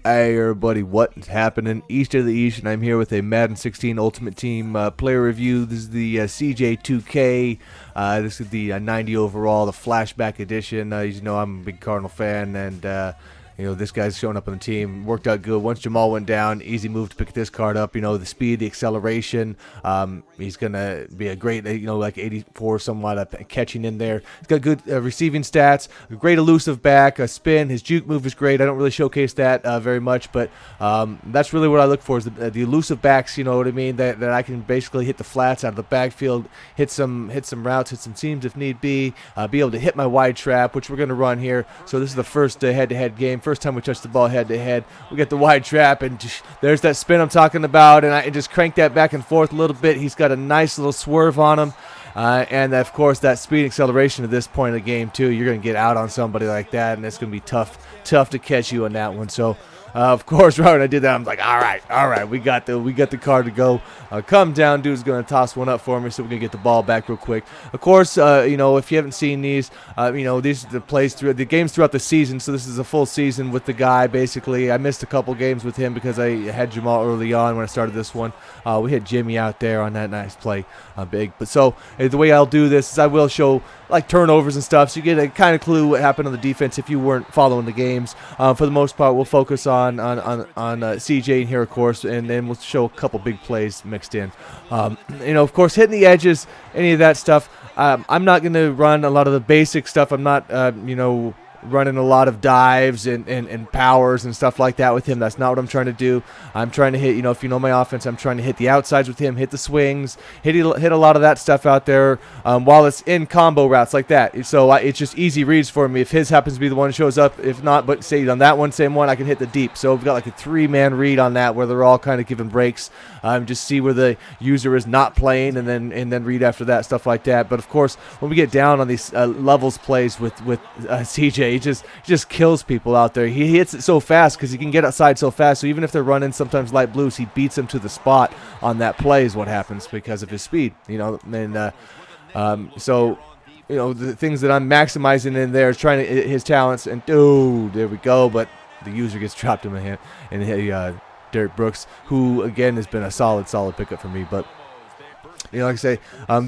Hey everybody, what's happening? East of the East, and I'm here with a Madden 16 Ultimate Team player review. This is the CJ2K. This is the 90 overall, the Flashback edition. As you know, I'm a big Cardinal fan, and this guy's showing up on the team. Worked out good. Once Jamal went down, easy move to pick this card up. The speed, the acceleration. He's gonna be a great, like 84 somewhat catching in there. He's got good receiving stats. A great elusive back. A spin. His juke move is great. I don't really showcase that very much, but that's really what I look for is the elusive backs. You know what I mean? That I can basically hit the flats out of the backfield, hit some routes, hit some seams if need be able to hit my wide trap, which we're gonna run here. So this is the first head-to-head game. First time we touch the ball head-to-head. We get the wide trap, and there's that spin I'm talking about, and I just crank that back and forth a little bit. He's got a nice little swerve on him, and of course that speed acceleration at this point in the game too. You're going to get out on somebody like that, and it's going to be tough to catch you on that one. So of course, right when I did that, I'm like, all right, we got the card to go. Come down, dude's gonna toss one up for me, so we're gonna get the ball back real quick. Of course, if you haven't seen these, these are the plays through the games throughout the season. So this is a full season with the guy. Basically, I missed a couple games with him because I had Jamal early on when I started this one. We had Jimmy out there on that nice play, big. But so the way I'll do this is I will show like turnovers and stuff, so you get a kind of clue what happened on the defense if you weren't following the games. For the most part, we'll focus on CJ in here, of course, and then we'll show a couple big plays mixed in. Of course, hitting the edges, any of that stuff. I'm not going to run a lot of the basic stuff. I'm not, running a lot of dives and powers and stuff like that with him. That's not what I'm trying to do. I'm trying to hit, if you know my offense, I'm trying to hit the outsides with him, hit the swings, hit a lot of that stuff out there while it's in combo routes like that. So it's just easy reads for me. If his happens to be the one who shows up, if not, but say on that one, same one, I can hit the deep. So we've got like a 3-man read on that where they're all kind of giving breaks. Just see where the user is not playing and then read after that, stuff like that. But of course, when we get down on these levels plays with CJ, he just kills people out there. He hits it so fast because he can get outside so fast. So even if they're running sometimes light blues, he beats them to the spot on that play is what happens because of his speed. The things that I'm maximizing in there is trying to hit his talents. And there we go. But the user gets dropped in my hand. And Derek Brooks, who again has been a solid pickup for me, but. Like I say,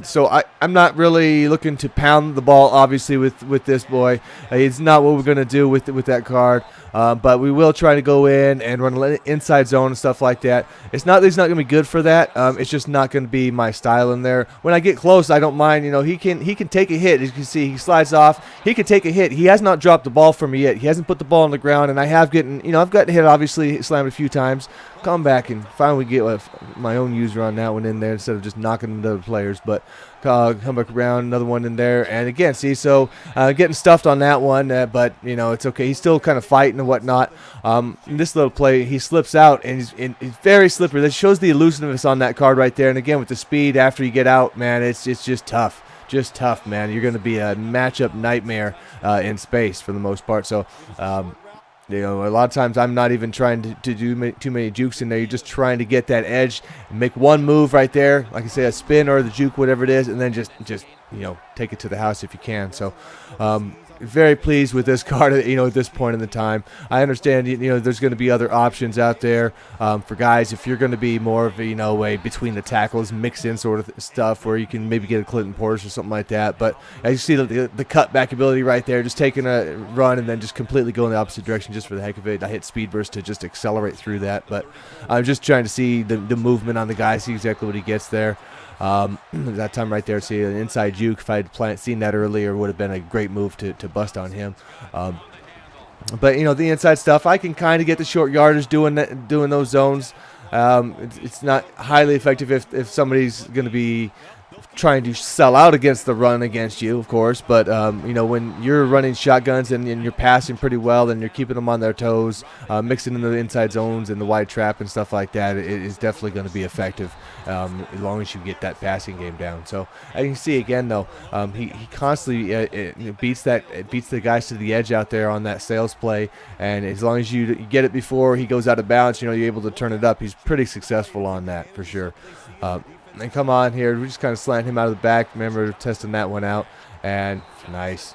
so I'm not really looking to pound the ball, obviously, with this boy. It's not what we're going to do with that card, but we will try to go in and run an inside zone and stuff like that. It's not that he's not going to be good for that. It's just not going to be my style in there. When I get close, I don't mind. He can take a hit. As you can see, he slides off. He can take a hit. He has not dropped the ball for me yet. He hasn't put the ball on the ground, and I have I've gotten hit, obviously, slammed a few times. Come back and finally get my own user on that one in there instead of just knocking into the players. But come back around, another one in there. And again, see, so getting stuffed on that one, but, it's okay. He's still kind of fighting and whatnot. This little play, he slips out, and he's very slippery. That shows the elusiveness on that card right there. And again, with the speed after you get out, man, it's just tough. Just tough, man. You're going to be a matchup nightmare in space for the most part. So, a lot of times I'm not even trying to do too many jukes in there. You're just trying to get that edge, make one move right there, like I say, a spin or the juke, whatever it is, and then just take it to the house if you can. So, very pleased with this card, at this point in the time. I understand, there's going to be other options out there for guys if you're going to be more of a between the tackles, mixed in sort of stuff where you can maybe get a Clinton Portis or something like that. But as you see the cutback ability right there, just taking a run and then just completely going the opposite direction just for the heck of it. I hit speed burst to just accelerate through that. But I'm just trying to see the movement on the guy, see exactly what he gets there. That time right there, see an inside juke. If I had seen that earlier, would have been a great move to bust on him. But the inside stuff, I can kind of get the short yardage doing those zones. It's not highly effective if somebody's going to be trying to sell out against the run against you, of course. But when you're running shotguns and you're passing pretty well and you're keeping them on their toes, mixing in the inside zones and the wide trap and stuff like that, it is definitely going to be effective as long as you get that passing game down. So as you can see again, though, he constantly beats the guys to the edge out there on that sales play, and as long as you get it before he goes out of bounds, you're able to turn it up. He's pretty successful on that for sure. And come on here, we just kind of slant him out of the back. Remember testing that one out, and nice.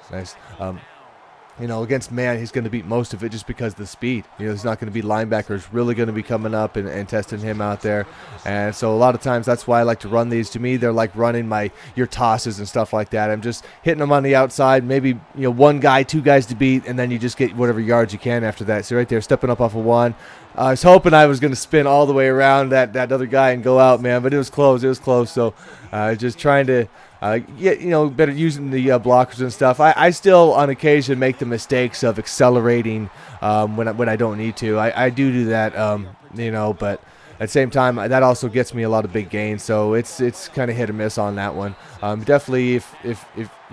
You know, against man, he's going to beat most of it just because of the speed. You know, there's not going to be linebackers really going to be coming up and testing him out there. And so a lot of times that's why I like to run these. To me, they're like running your tosses and stuff like that. I'm just hitting them on the outside, maybe, one guy, two guys to beat, and then you just get whatever yards you can after that. So right there, stepping up off of one. I was hoping I was going to spin all the way around that other guy and go out, man, but it was close. It was close. So just trying to better using the blockers and stuff. I still, on occasion, make the mistakes of accelerating when I don't need to. I do that, but at the same time, that also gets me a lot of big gains. So it's kind of hit or miss on that one. Definitely, if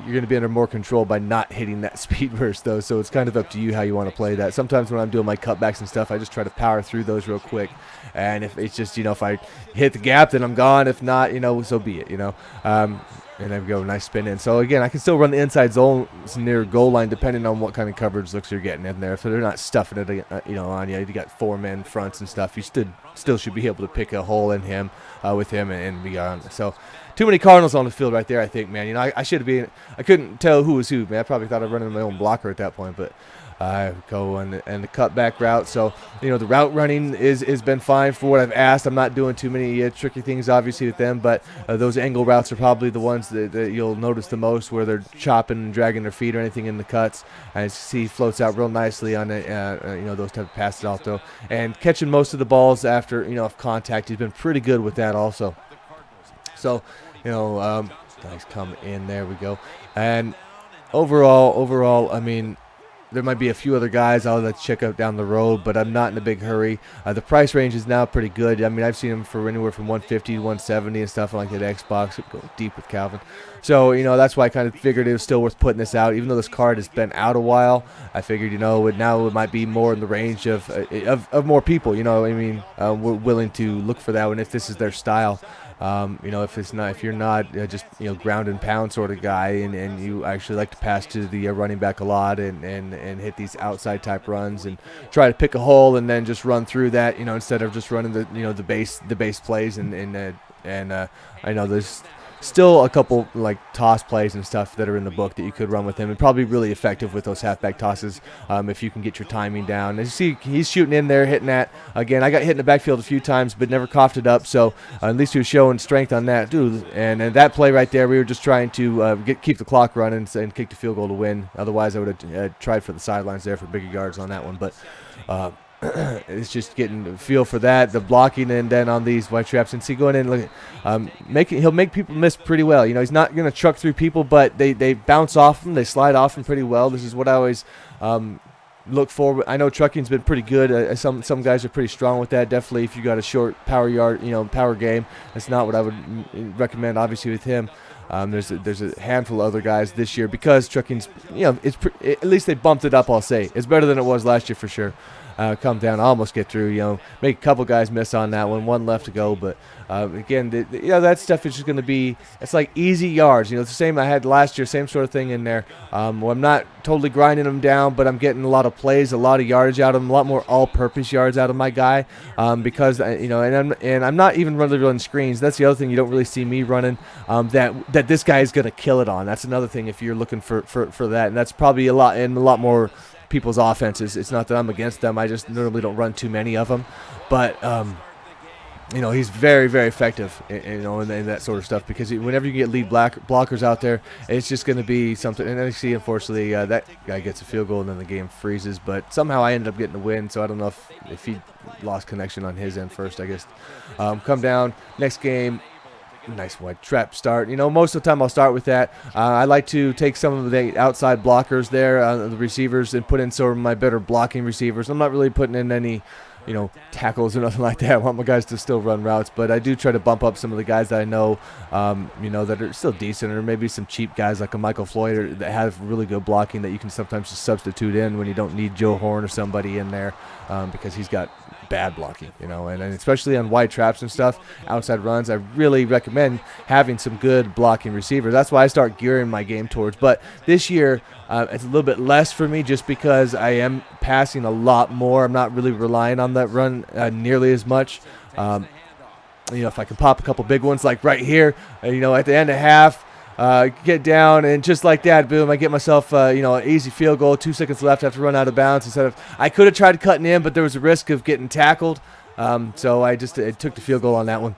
you're going to be under more control by not hitting that speed burst, though. So it's kind of up to you how you want to play that. Sometimes when I'm doing my cutbacks and stuff, I just try to power through those real quick. And if it's just, if I hit the gap, then I'm gone. If not, so be it, and there we go, nice spin in. So again, I can still run the inside zones near goal line depending on what kind of coverage looks you're getting in there. So they're not stuffing it, on you. You got 4 men fronts and stuff. You still should be able to pick a hole in him, with him and beyond. So too many Cardinals on the field right there, I think, man. I should have been. I couldn't tell who was who, man. I probably thought I'd run in my own blocker at that point, but. Go and the cutback route. So, the route running is been fine for what I've asked. I'm not doing too many tricky things, obviously, with them, but those angle routes are probably the ones that you'll notice the most, where they're chopping and dragging their feet or anything in the cuts. I see floats out real nicely on it, those type of passes also. And catching most of the balls after, contact. He's been pretty good with that also. So, guys come in. There we go. And overall, I mean, there might be a few other guys I'll let check out down the road, but I'm not in a big hurry. The price range is now pretty good. I mean, I've seen them for anywhere from 150 to 170 and stuff like that. Xbox, go deep with Calvin. So, that's why I kind of figured it was still worth putting this out. Even though this card has been out a while, I figured, now it might be more in the range of more people, we're willing to look for that one if this is their style. If you're not just ground and pound sort of guy, and you actually like to pass to the running back a lot and hit these outside type runs and try to pick a hole and then just run through that, instead of just running the base plays and I know there's still a couple like toss plays and stuff that are in the book that you could run with him, and probably really effective with those halfback tosses if you can get your timing down. As you see, he's shooting in there, hitting that. Again, I got hit in the backfield a few times, but never coughed it up, so at least he was showing strength on that. Dude, and that play right there, we were just trying to keep the clock running and kick the field goal to win. Otherwise, I would have tried for the sidelines there for bigger yards on that one, but it's just getting a feel for that, the blocking, and then on these white traps. And see, going in, look, he'll make people miss pretty well. He's not going to truck through people, but they bounce off him, they slide off him pretty well. This is what I always look for. I know trucking's been pretty good. Some guys are pretty strong with that. Definitely, if you got a short power game, that's not what I would recommend. Obviously, with him. There's a handful of other guys this year because trucking's, at least they bumped it up, I'll say. It's better than it was last year for sure. Come down, almost get through, make a couple guys miss on that one left to go. But again, that stuff is just going to be, it's like easy yards. It's the same I had last year, same sort of thing in there. Where I'm not totally grinding them down, but I'm getting a lot of plays, a lot of yardage out of them, a lot more all-purpose yards out of my guy because, and I'm not even really running screens. That's the other thing you don't really see me running that this guy is going to kill it on. That's another thing if you're looking for that, and that's probably a lot more people's offenses. It's not that I'm against them. I just normally don't run too many of them. But, he's very, very effective, in that sort of stuff because whenever you get lead blockers out there, it's just going to be something. And then you see, unfortunately, that guy gets a field goal and then the game freezes. But somehow I ended up getting the win, so I don't know if he lost connection on his end first, I guess. Come down, next game. Nice white trap start. Most of the time I'll start with that. I like to take some of the outside blockers there, the receivers, and put in some of my better blocking receivers. I'm not really putting in any, tackles or nothing like that. I want my guys to still run routes, but I do try to bump up some of the guys that I know, that are still decent, or maybe some cheap guys like a Michael Floyd that have really good blocking that you can sometimes just substitute in when you don't need Joe Horn or somebody in there because he's got bad blocking, and especially on wide traps and stuff, outside runs, I really recommend having some good blocking receivers. That's why I start gearing my game towards. But this year, it's a little bit less for me just because I am passing a lot more. I'm not really relying on that run nearly as much. If I can pop a couple big ones like right here, at the end of half, get down, and just like that, boom, I get myself, you know, an easy field goal. 2 seconds left, I have to run out of bounds. Instead of, I could have tried cutting in, but there was a risk of getting tackled. So I just took the field goal on that one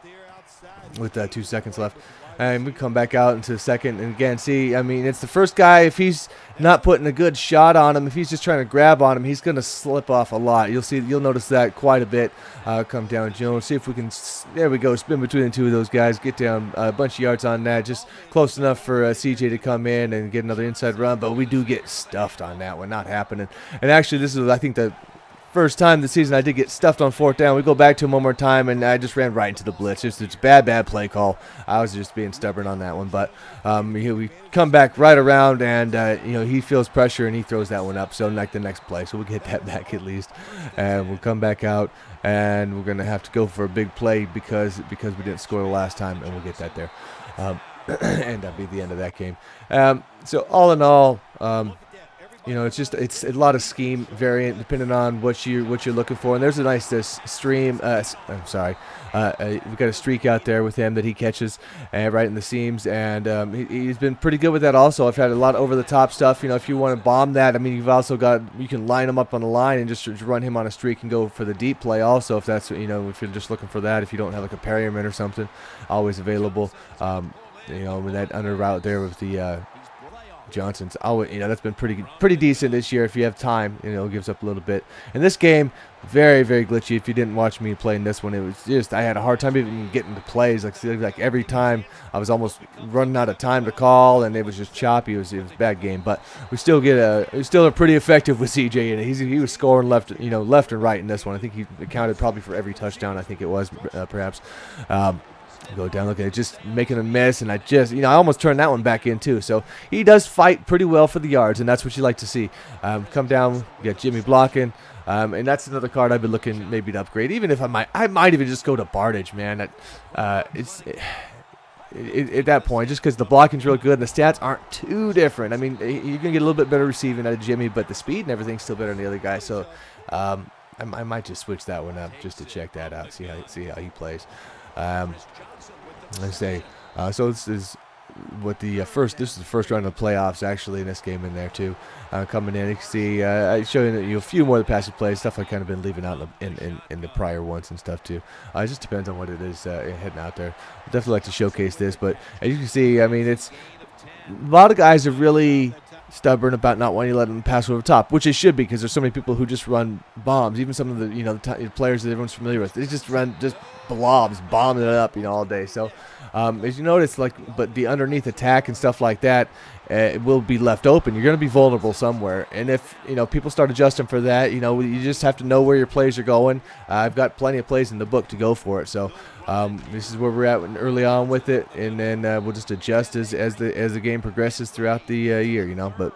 with 2 seconds left. And we come back out into the second, and again, see, I mean, it's the first guy. If he's not putting a good shot on him, if he's just trying to grab on him, he's going to slip off a lot. You'll notice that quite a bit. Come down, Jones. See if we can. There we go. Spin between the two of those guys. Get down a bunch of yards on that. Just close enough for CJ to come in and get another inside run. But we do get stuffed on that one. Not happening. And actually, this is, I think, the first time this season I did get stuffed on 4th down. We go back to him one more time, and I just ran right into the blitz. It's bad play call. I was just being stubborn on that one, but we come back right around, and you know, he feels pressure and he throws that one up. So like the next play, so we'll get that back at least, and we'll come back out, and we're gonna have to go for a big play because we didn't score the last time, and we'll get that there, and that'll be the end of that game. So all in all. You know, it's a lot of scheme variant depending on what you're looking for. And there's a nice stream. I'm sorry, we've got a streak out there with him that he catches right in the seams, and he's been pretty good with that. Also, I've had a lot of over the top stuff. You know, if you want to bomb that, I mean, you can line him up on the line and just run him on a streak and go for the deep play. Also, if that's, you know, if you're just looking for that, if you don't have like a Perryman or something, always available. You know, with that under route there with the Johnson's, you know, that's been pretty decent this year if you have time. You know, it gives up a little bit. And this game, very glitchy. If you didn't watch me playing this one, it was just, I had a hard time even getting to plays. Like every time I was almost running out of time to call, and it was just choppy. It was a bad game, but we still are pretty effective with CJ, and he was scoring left and right in this one. I think he accounted probably for every touchdown. I think it was perhaps. Go down, look at it, just making a miss, and I almost turned that one back in too. So he does fight pretty well for the yards, and that's what you like to see. Come down, get Jimmy blocking, and that's another card I've been looking maybe to upgrade. Even if I might even just go to Yardage, man. At that point, just because the blocking's real good and the stats aren't too different. I mean, you're gonna get a little bit better receiving out of Jimmy, but the speed and everything's still better than the other guy. So I might just switch that one up just to check that out, see how he plays. Let's say, so this is what this is the first round of the playoffs actually in this game in there too. Coming in, you can see showing you a few more of the passing plays, stuff I've kind of been leaving out in the prior ones and stuff too. It just depends on what it is heading out there. I'd definitely like to showcase this, but as you can see, I mean, it's a lot of guys are really stubborn about not wanting to let them pass over the top, which it should be, because there's so many people who just run bombs. Even some of the the players that everyone's familiar with, they just run blobs, bombing it up all day. So as you notice, but the underneath attack and stuff like that, it will be left open. You're going to be vulnerable somewhere, and if people start adjusting for that, you just have to know where your plays are going. I've got plenty of plays in the book to go for it. So this is where we're at early on with it, and then we'll just adjust as the game progresses throughout the year, But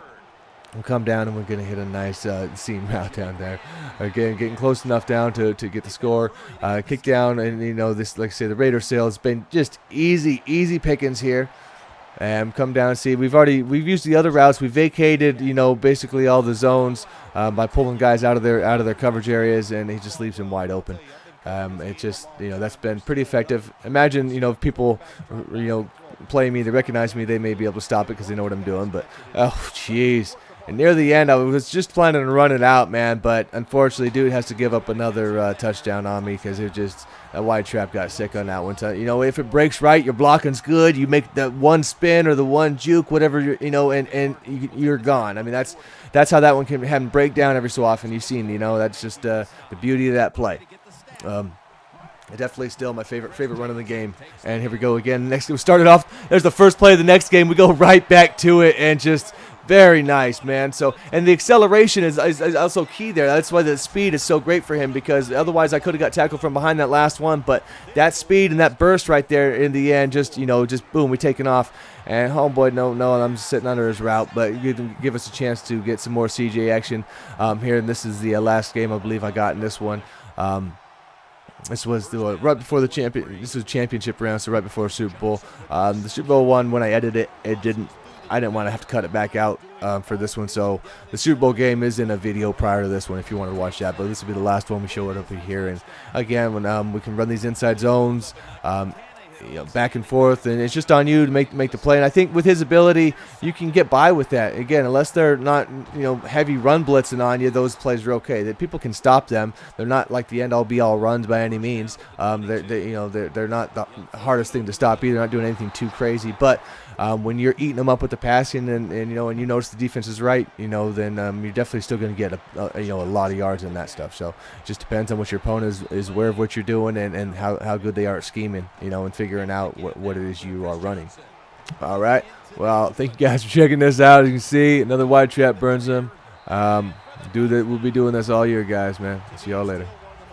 we'll come down and we're going to hit a nice seam route down there. Again, getting close enough down to get the score. Kick down, and this, like I say, the Raider sale has been just easy pickings here. And come down and see, we've used the other routes. We vacated basically all the zones by pulling guys out of their coverage areas, and he just leaves them wide open. It just that's been pretty effective. Imagine if people play me, they recognize me, they may be able to stop it because they know what I'm doing. But oh jeez. And near the end, I was just planning to run it out, man. But unfortunately, dude has to give up another touchdown on me because that wide trap got sick on that one. So, if it breaks right, your blocking's good. You make that one spin or the one juke, whatever, and you're gone. I mean, that's how that one can have break down every so often. You've seen, that's just the beauty of that play. Definitely still my favorite run of the game. And here we go again. Next, we started off. There's the first play of the next game. We go right back to it, and just very nice, man. So, and the acceleration is also key there. That's why the speed is so great for him, because otherwise I could have got tackled from behind that last one. But that speed and that burst right there in the end, just boom, we taking off. And homeboy, no, I'm just sitting under his route, but give us a chance to get some more CJ action here. And this is the last game I believe I got in this one. This was right before the This was championship round, so right before the Super Bowl. The Super Bowl one, when I edited it, I didn't want to have to cut it back out for this one. So the Super Bowl game is in a video prior to this one if you want to watch that. But this will be the last one we show it over here. And again, when we can run these inside zones, back and forth, and it's just on you to make the play. And I think with his ability, you can get by with that. Again, unless they're not heavy run blitzing on you, those plays are okay. That people can stop them. They're not like the end all be all runs by any means. They're not the hardest thing to stop either. They're not doing anything too crazy, but when you're eating them up with the passing, and you notice the defense is right, then you're definitely still going to get a lot of yards in that stuff. So it just depends on what your opponent is aware of what you're doing, and how good they are at scheming, and figuring out what it is you are running. All right. Well, thank you guys for checking this out. As you can see, another wide trap burns them. We'll be doing this all year, guys, man. See y'all later.